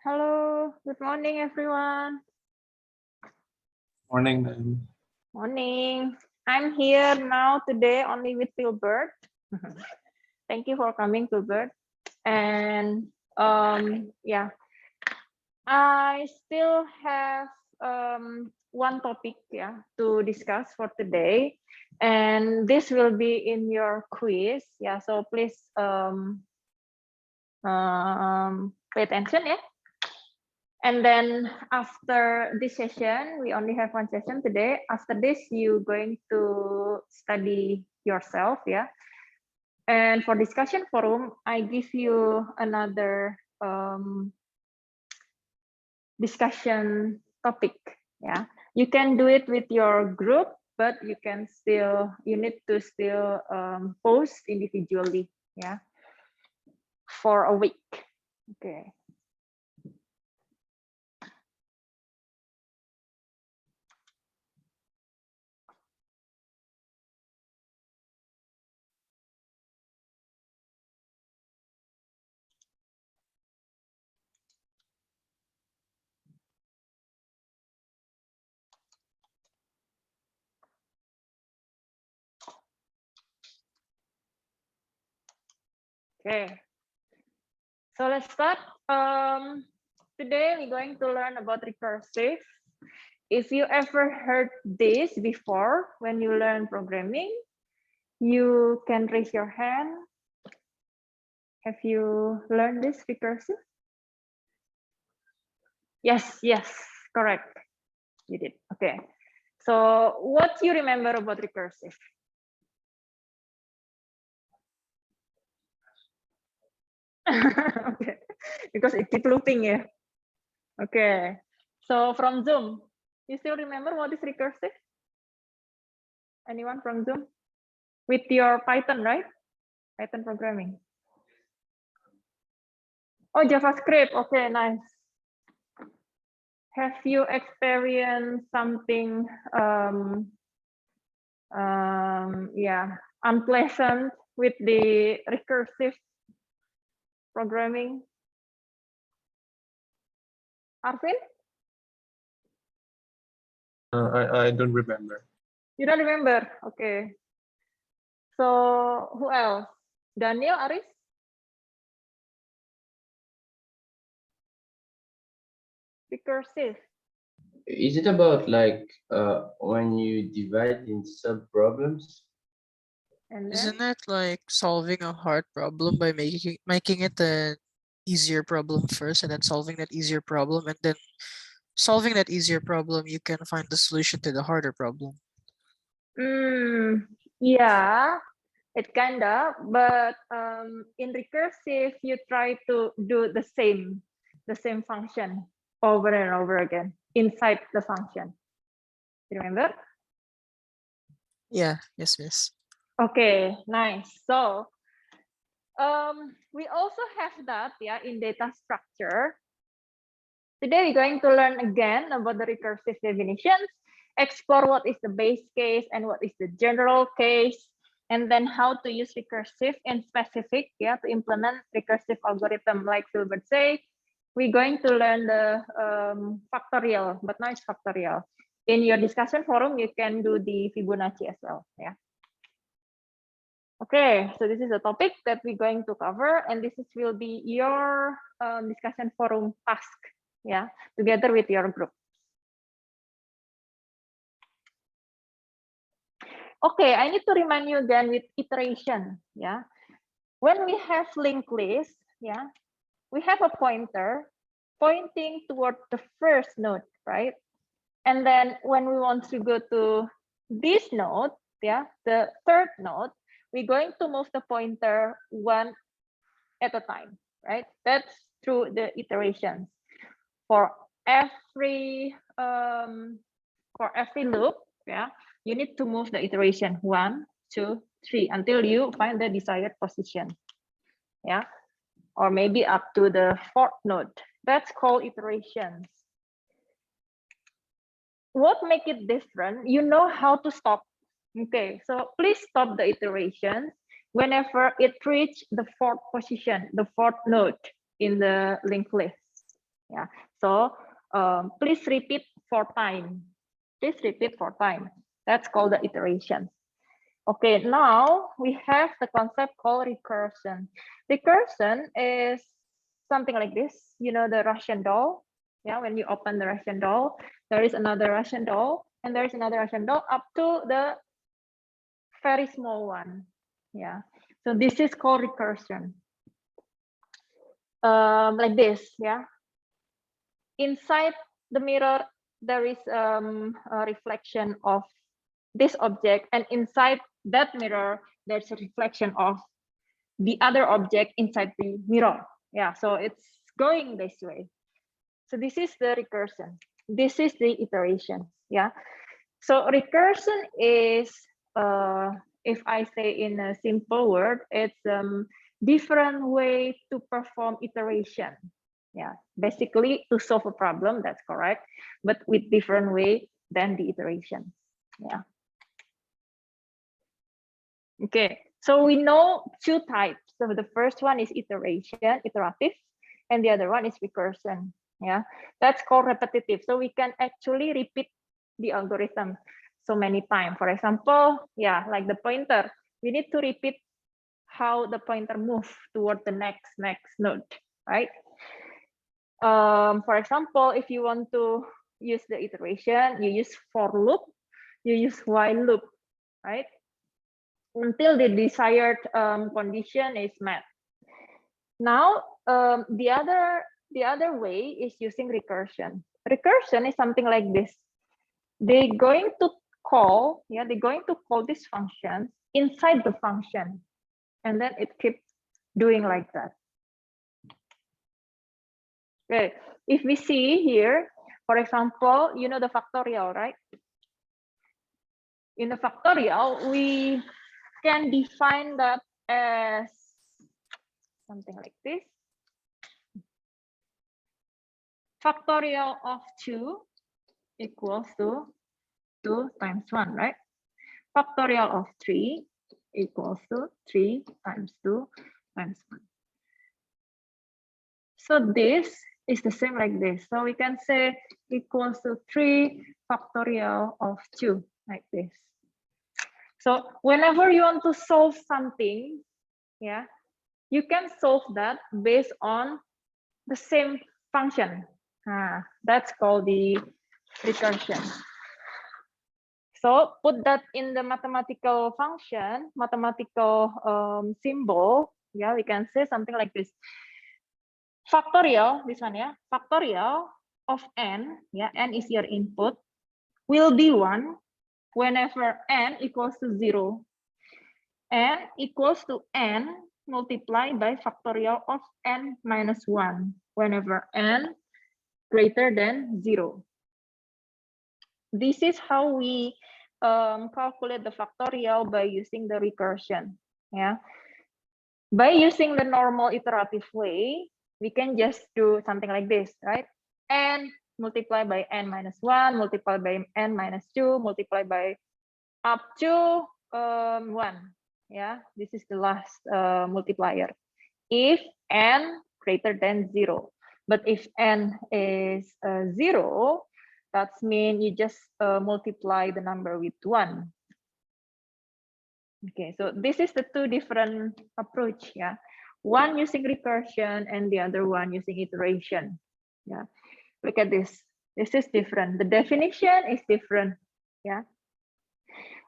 Hello, good morning, everyone. Morning, ma'am. Morning. I'm here now today only with Filbert. Thank you for coming, Filbert. And yeah, I still have one topic to discuss for today, and this will be in your quiz. Yeah, so please pay attention. Yeah. And then after this session, we only have one session today. After this, you're going to study yourself, yeah. And for discussion forum, I give you another discussion topic, yeah. You can do it with your group, but you need to still post individually, yeah, for a week. Okay. Okay, so let's start. Today we're going to learn about recursive. If you ever heard this before when you learn programming, you can raise your hand. Have you learned this recursive? Yes, correct. You did. Okay. So what do you remember about recursive? Okay, because it keep looping, yeah. Okay, so from Zoom, you still remember what is recursive? Anyone from Zoom? With your Python, right? Python programming. Oh, JavaScript. Okay, nice. Have you experienced something unpleasant with the recursive programming? Arvin? I don't remember. You don't remember? Okay. So who else? Daniel, Aris? Recursive. Is it about like when you divide in sub problems? And then? Isn't it like solving a hard problem by making it an easier problem first, and then solving that easier problem, and then solving that easier problem, you can find the solution to the harder problem. Yeah, it kinda, but in recursive, you try to do the same function over and over again inside the function. You remember? Yeah, yes, miss. Okay, nice. So we also have that in data structure. Today we're going to learn again about the recursive definitions, explore what is the base case and what is the general case, and then how to use recursive in specific to implement recursive algorithm like Filbert say. We're going to learn the factorial, but now it's factorial. In your discussion forum, you can do the Fibonacci as well. Yeah. Okay, so this is a topic that we're going to cover, and this will be your discussion forum task, together with your group. Okay, I need to remind you again with iteration, When we have linked list, we have a pointer pointing toward the first node, right? And then when we want to go to this node, the third node, we're going to move the pointer one at a time, right? That's through the iterations. For every loop, you need to move the iteration 1, 2, 3 until you find the desired position, or maybe up to the fourth node. That's called iterations. What make it different? You know how to stop. Okay, so please stop the iterations whenever it reach the fourth position, the fourth node in the linked list. Yeah. So please repeat 4 times. Please repeat 4 times. That's called the iteration. Okay, now we have the concept called recursion. Recursion is something like this. You know the Russian doll? Yeah, when you open the Russian doll, there is another Russian doll, and there is another Russian doll up to the very small one. Yeah, so this is called recursion. Like this, yeah. Inside the mirror, there is a reflection of this object, and inside that mirror, there's a reflection of the other object inside the mirror. Yeah, so it's going this way. So this is the recursion. This is the iteration. Yeah. So recursion is, if I say in a simple word, it's different way to perform iteration. Yeah, basically to solve a problem, that's correct, but with different way than the iteration. Yeah. Okay, so we know 2 types. So the first one is iteration, iterative, and the other one is recursion. Yeah, that's called repetitive. So we can actually repeat the algorithm so many times. For example, yeah, like the pointer, we need to repeat how the pointer move toward the next node, right? For example, if you want to use the iteration, you use for loop, you use while loop, right? Until the desired condition is met. Now, the other way is using recursion. Recursion is something like this. They're going to call, yeah, they're going to call this function inside the function, and then it keeps doing like that. Okay, if we see here, for example, you know the factorial, right? In the factorial, we can define that as something like this. Factorial of 2 equals to 2 times 1, right? Factorial of 3 equals to 3 times 2 times 1. So this is the same like this. So we can say equals to 3 factorial of 2, like this. So whenever you want to solve something, yeah, you can solve that based on the same function. That's called the recursion. So put that in the mathematical function, mathematical symbol. Yeah, we can say something like this. Factorial, this one, yeah, factorial of n, yeah, n is your input, will be 1 whenever n equals to 0. N equals to n multiplied by factorial of n minus 1 whenever n greater than 0. This is how we calculate the factorial by using the recursion. Yeah, by using the normal iterative way, we can just do something like this, right? N multiplied by n minus 1, multiplied by n minus 2, multiplied by up to 1. Yeah, this is the last multiplier. If n greater than 0. But if n is 0, that means you just multiply the number with 1. Okay, so this is the 2 different approach, yeah. One using recursion and the other one using iteration. Yeah, look at this. This is different. The definition is different, yeah.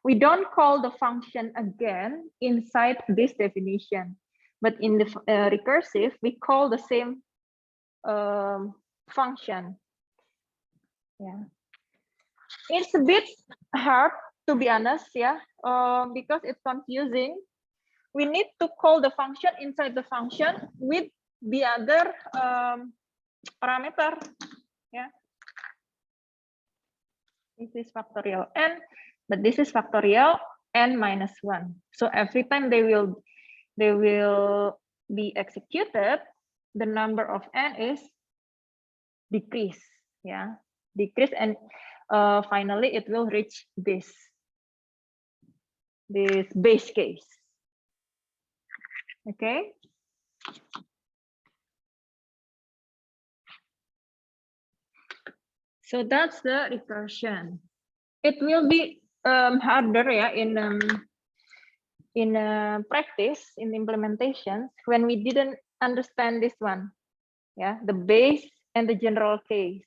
We don't call the function again inside this definition, but in the recursive, we call the same function. Yeah, it's a bit hard to be honest, yeah, because it's confusing. We need to call the function inside the function with the other parameter. Yeah, this is factorial n, but this is factorial n minus 1. So every time they will be executed, the number of n is decrease. Yeah, decrease, and finally it will reach this base case. Okay. So that's the recursion. It will be harder, yeah, in practice, in implementations, when we didn't understand this one, yeah, the base and the general case.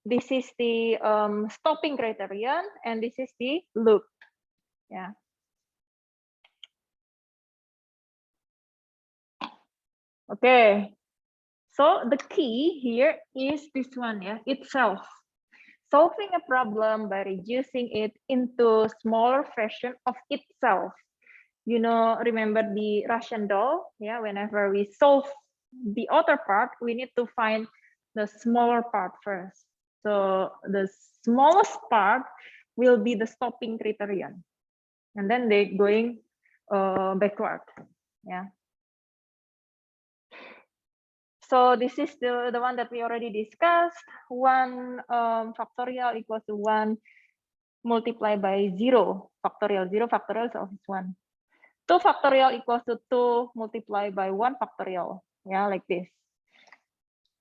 This is the stopping criterion, and this is the loop, yeah. Okay, so the key here is this one, yeah, itself. Solving a problem by reducing it into smaller version of itself. You know, remember the Russian doll? Yeah, whenever we solve the other part, we need to find the smaller part first. So the smallest part will be the stopping criterion. And then they going backward. Yeah. So this is the one that we already discussed. 1 factorial equals to 1 multiplied by 0 factorial. 0 factorial is always 1. 2 factorial equals to 2 multiplied by 1 factorial. Yeah, like this.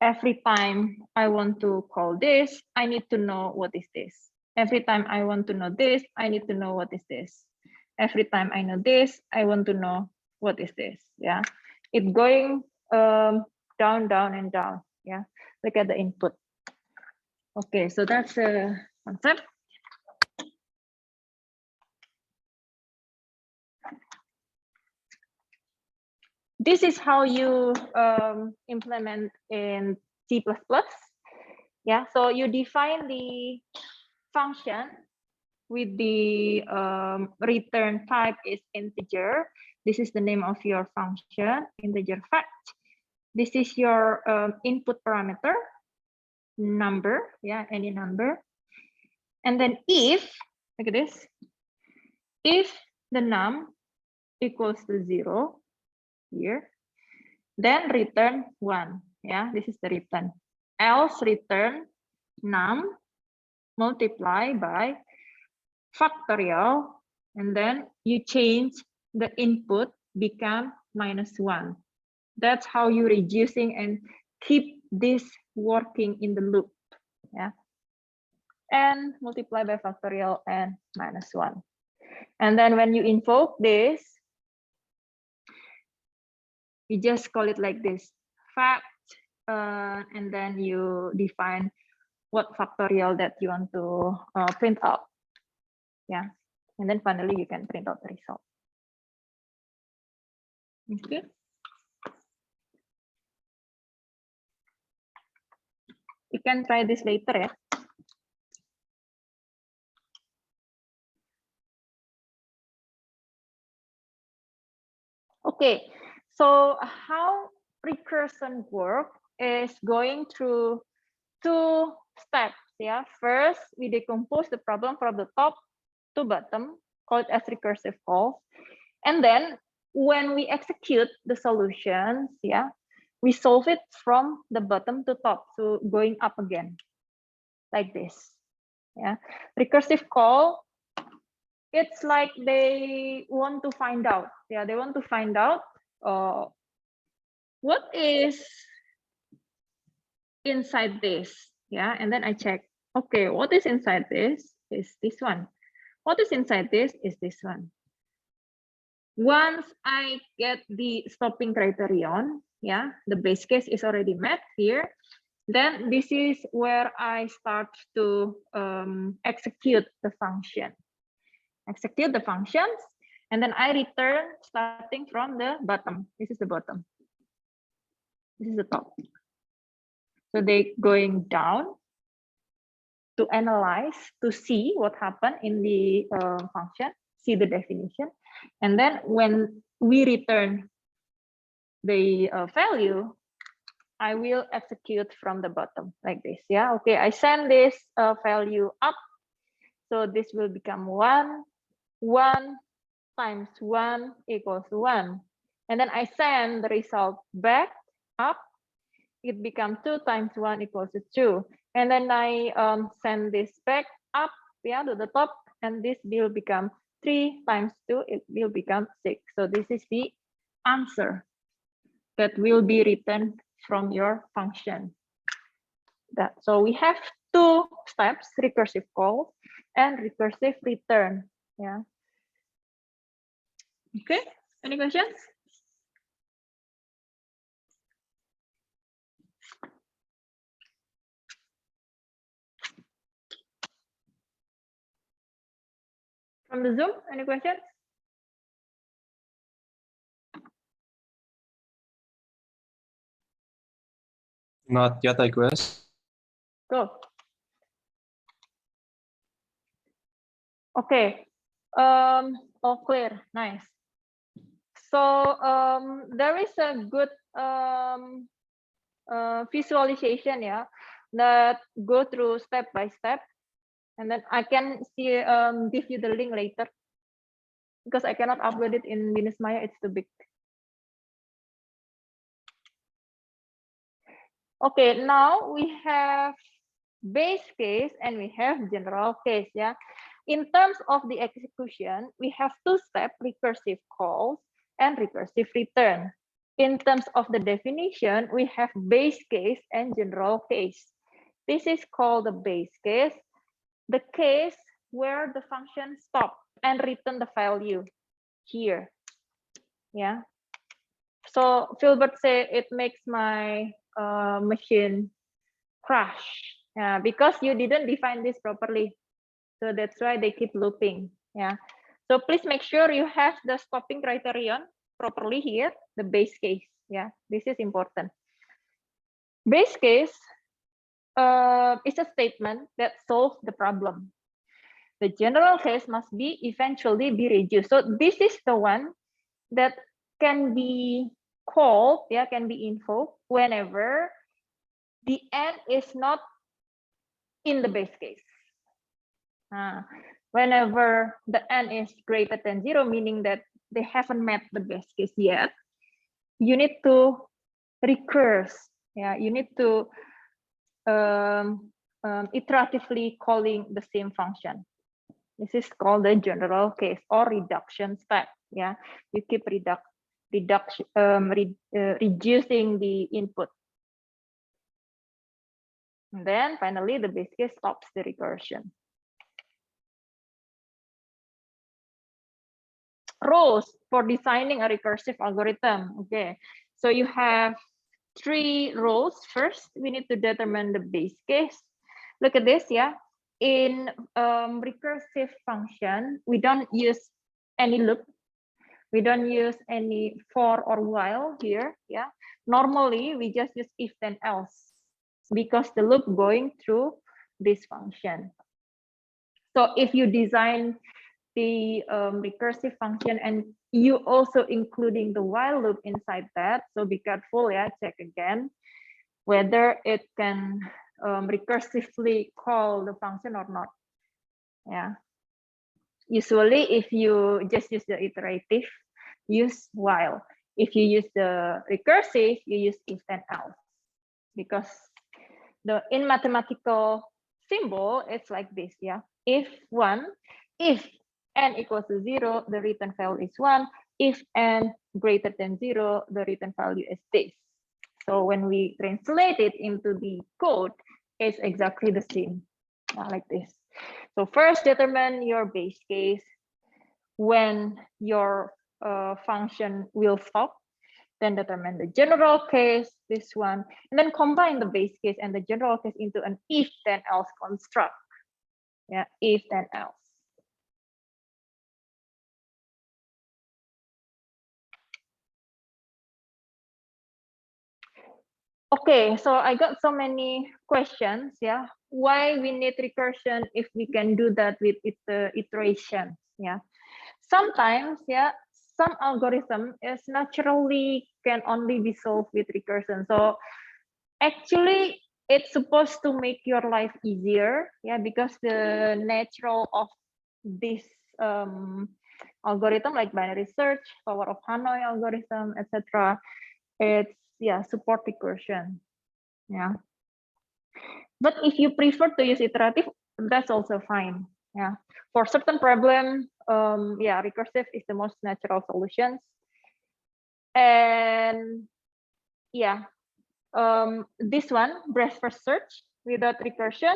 Every time I want to call this, I need to know what is this. Every time I want to know this, I need to know what is this. Every time I know this, I want to know what is this. Yeah, it's going down, down, and down. Yeah, look at the input. Okay, so that's a concept. This is how you implement in C++. Yeah, so you define the function with the return type is integer. This is the name of your function, integer fact. This is your input parameter, number, yeah, any number. And then if, look at this, if the num equals to 0 here, then return 1, yeah, this is the return. Else return num multiply by factorial, and then you change the input become -1. That's how you're reducing and keep this working in the loop. Yeah, and multiply by factorial and -1. And then when you invoke this, you just call it like this, fact, and then you define what factorial that you want to print out. Yeah, and then finally you can print out the result. Okay. You can try this later, yeah. Okay, so how recursion work is going through 2 steps. Yeah, first we decompose the problem from the top to bottom, called as recursive call, and then when we execute the solutions, yeah, we solve it from the bottom to top, so going up again, like this. Yeah, recursive call. It's like they want to find out. Yeah, they want to find out what is inside this. Yeah, and then I check. Okay, what is inside this is this one. What is inside this is this one. Once I get the stopping criterion, yeah, the base case is already met here. Then this is where I start to execute the function. Execute the functions, and then I return starting from the bottom. This is the bottom. This is the top. So they going down to analyze, to see what happened in the function, see the definition. And then when we return the value, I will execute from the bottom like this. Yeah, okay, I send this value up. So this will become 1. 1 times 1 equals 1. And then I send the result back up. It becomes 2 times 1 equals to 2. And then I send this back up, yeah, to the top. And this will become 3 times 2. It will become 6. So this is the answer that will be written from your function. So we have two steps: recursive call and recursive return. Yeah. Okay. Any questions? From the Zoom, any questions? Not yet, I guess. Go. Okay. All clear. Nice. So there is a good visualization, yeah, that go through step by step, and then I can see give you the link later because I cannot upload it in Venus Maya. It's too big. Okay, now we have base case and we have general case. Yeah, in terms of the execution, we have two-step recursive calls and recursive return. In terms of the definition, we have base case and general case. This is called the base case, the case where the function stop and return the value here. Yeah. So Filbert say it makes my machine crash, yeah, because you didn't define this properly. So that's why they keep looping. Yeah. So please make sure you have the stopping criterion properly here, the base case. Yeah, this is important. Base case is a statement that solves the problem. The general case must be eventually be reduced. So this is the one that can be called, yeah, can be invoked whenever the n is not in the base case. Whenever the n is greater than 0, meaning that they haven't met the base case yet, you need to recurse. Yeah, you need to iteratively calling the same function. This is called the general case or reduction step. Yeah, you keep reducing the input. And then finally, the base case stops the recursion. Rules for designing a recursive algorithm. Okay, so you have 3 rules. First, we need to determine the base case. Look at this, yeah. In recursive function, we don't use any loop. We don't use any for or while here, yeah. Normally, we just use if then else because the loop going through this function. So if you design the recursive function and you also including the while loop inside that, so be careful, yeah, check again whether it can recursively call the function or not. Yeah, usually if you just use the iterative, use while. If you use the recursive, you use if then else, because in mathematical symbol it's like this, yeah. If n equals to 0, the return value is 1. If n greater than 0, the return value is this. So when we translate it into the code, it's exactly the same, like this. So first determine your base case when your function will stop. Then determine the general case, this one, and then combine the base case and the general case into an if then else construct. Yeah, if then else. Okay, so I got so many questions. Yeah, why we need recursion if we can do that with iterations? Yeah, sometimes, yeah, some algorithm is naturally can only be solved with recursion. So actually, it's supposed to make your life easier. Yeah, because the natural of this algorithm, like binary search, power of Hanoi algorithm, etc. It's, yeah, support recursion. Yeah, but if you prefer to use iterative, that's also fine. Yeah, for certain problem, yeah, recursive is the most natural solutions. And yeah, this one, breadth first search without recursion,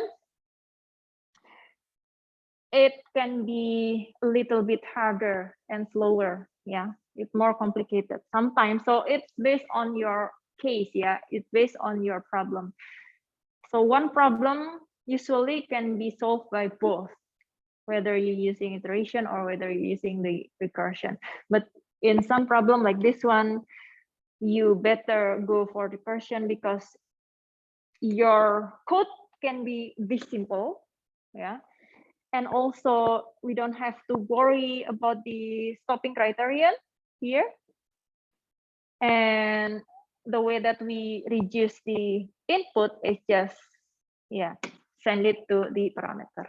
it can be a little bit harder and slower. Yeah, it's more complicated sometimes. So it's based on your case. Yeah, it's based on your problem. So one problem usually can be solved by both, whether you're using iteration or whether you're using the recursion. But in some problem like this one, you better go for recursion because your code can be this simple. Yeah. And also we don't have to worry about the stopping criterion here. And the way that we reduce the input is just, yeah, send it to the parameter.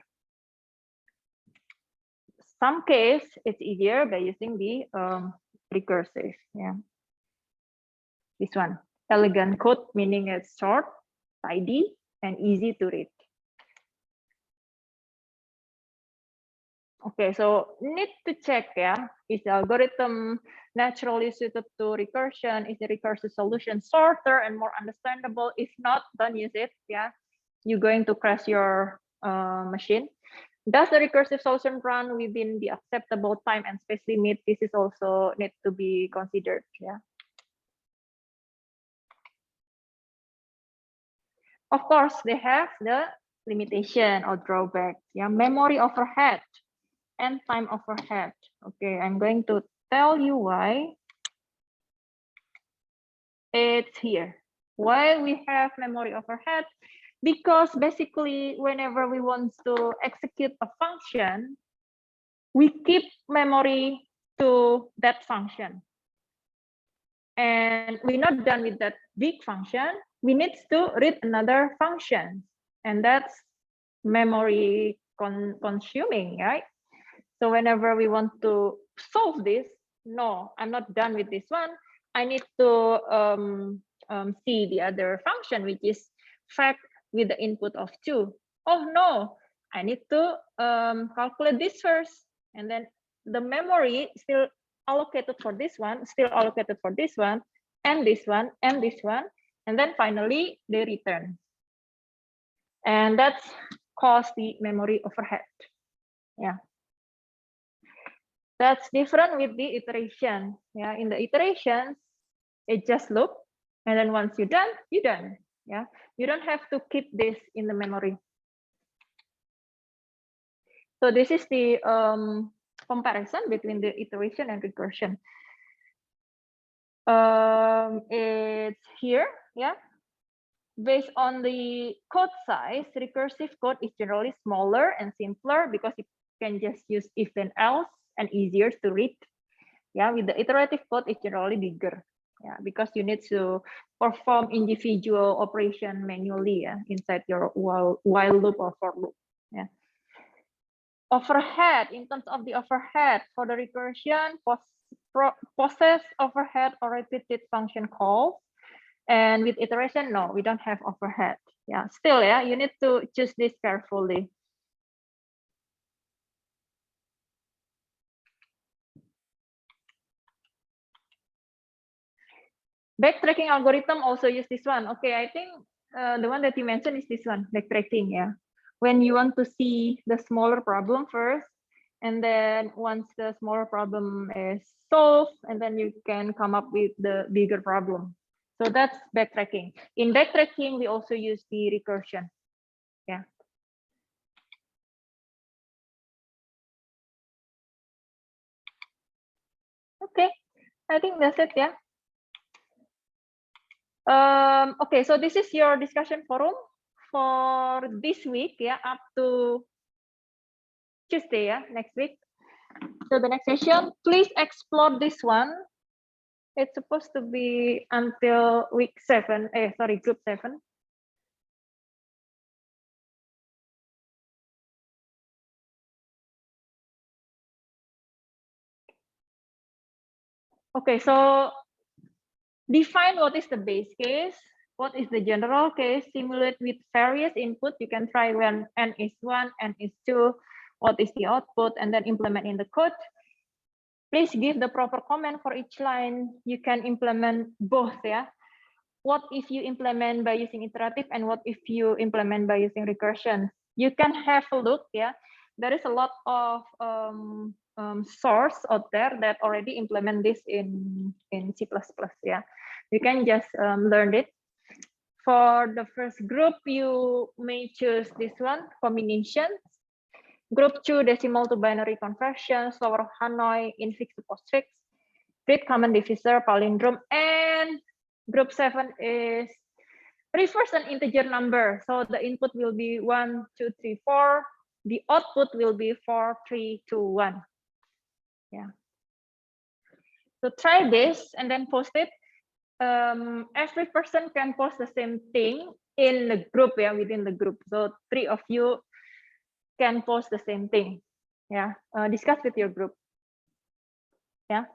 Some case it's easier by using the recursive. Yeah, this one, elegant code, meaning it's short, tidy, and easy to read. Okay, so need to check, yeah, is the algorithm naturally suited to recursion? Is the recursive solution shorter and more understandable? If not, don't use it. Yeah, you're going to crash your machine. Does the recursive solution run within the acceptable time and space limit? This is also need to be considered. Yeah. Of course, they have the limitation or drawback. Yeah, memory overhead and time overhead. Okay, I'm going to tell you why it's here. Why we have memory overhead? Because basically, whenever we want to execute a function, we keep memory to that function. And we're not done with that big function. We need to read another function. And that's memory consuming, right? So whenever we want to solve this, no, I'm not done with this one. I need to see the other function, which is fact with the input of 2. Oh no, I need to calculate this first. And then the memory still allocated for this one, still allocated for this one, and this one, and this one. And then finally, they return. And that's caused the memory overhead. Yeah. That's different with the iteration. Yeah, in the iterations, it just loop, and then once you're done, you're done. Yeah, you don't have to keep this in the memory. So this is the comparison between the iteration and recursion. It's here. Yeah, based on the code size, recursive code is generally smaller and simpler because you can just use if then else and easier to read. Yeah, with the iterative code, it's generally bigger. Yeah, because you need to perform individual operation manually, yeah, inside your while loop or for loop. Yeah. Overhead, in terms of the overhead for the recursion, process overhead or repeated function calls. And with iteration, no, we don't have overhead. Yeah, still, yeah, you need to choose this carefully. Backtracking algorithm also use this one. Okay, I think the one that you mentioned is this one, backtracking. Yeah, when you want to see the smaller problem first, and then once the smaller problem is solved, and then you can come up with the bigger problem. So that's backtracking. In backtracking, we also use the recursion. Yeah. Okay, I think that's it. Yeah. Okay, so this is your discussion forum for this week, yeah, up to Tuesday, yeah, next week. So the next session, please explore this one. It's supposed to be until week 7, group 7. Okay, so define what is the base case, what is the general case, simulate with various input. You can try when n is 1, n is 2, what is the output, and then implement in the code. Please give the proper comment for each line. You can implement both, yeah. What if you implement by using iterative and what if you implement by using recursion? You can have a look, yeah. there is a lot of source out there that already implement this in C++. Yeah, you can just learn it. For the first group, you may choose this one, combinations. Group 2, decimal to binary conversion, slower Hanoi, infix to postfix, read common divisor, palindrome, and group 7 is reverse an integer number. So the input will be 1, 2, 3, 4. The output will be 4, 3, 2, 1. Yeah. So try this and then post it. Every person can post the same thing in the group, yeah, within the group. So 3 of you can post the same thing. Yeah, discuss with your group. Yeah.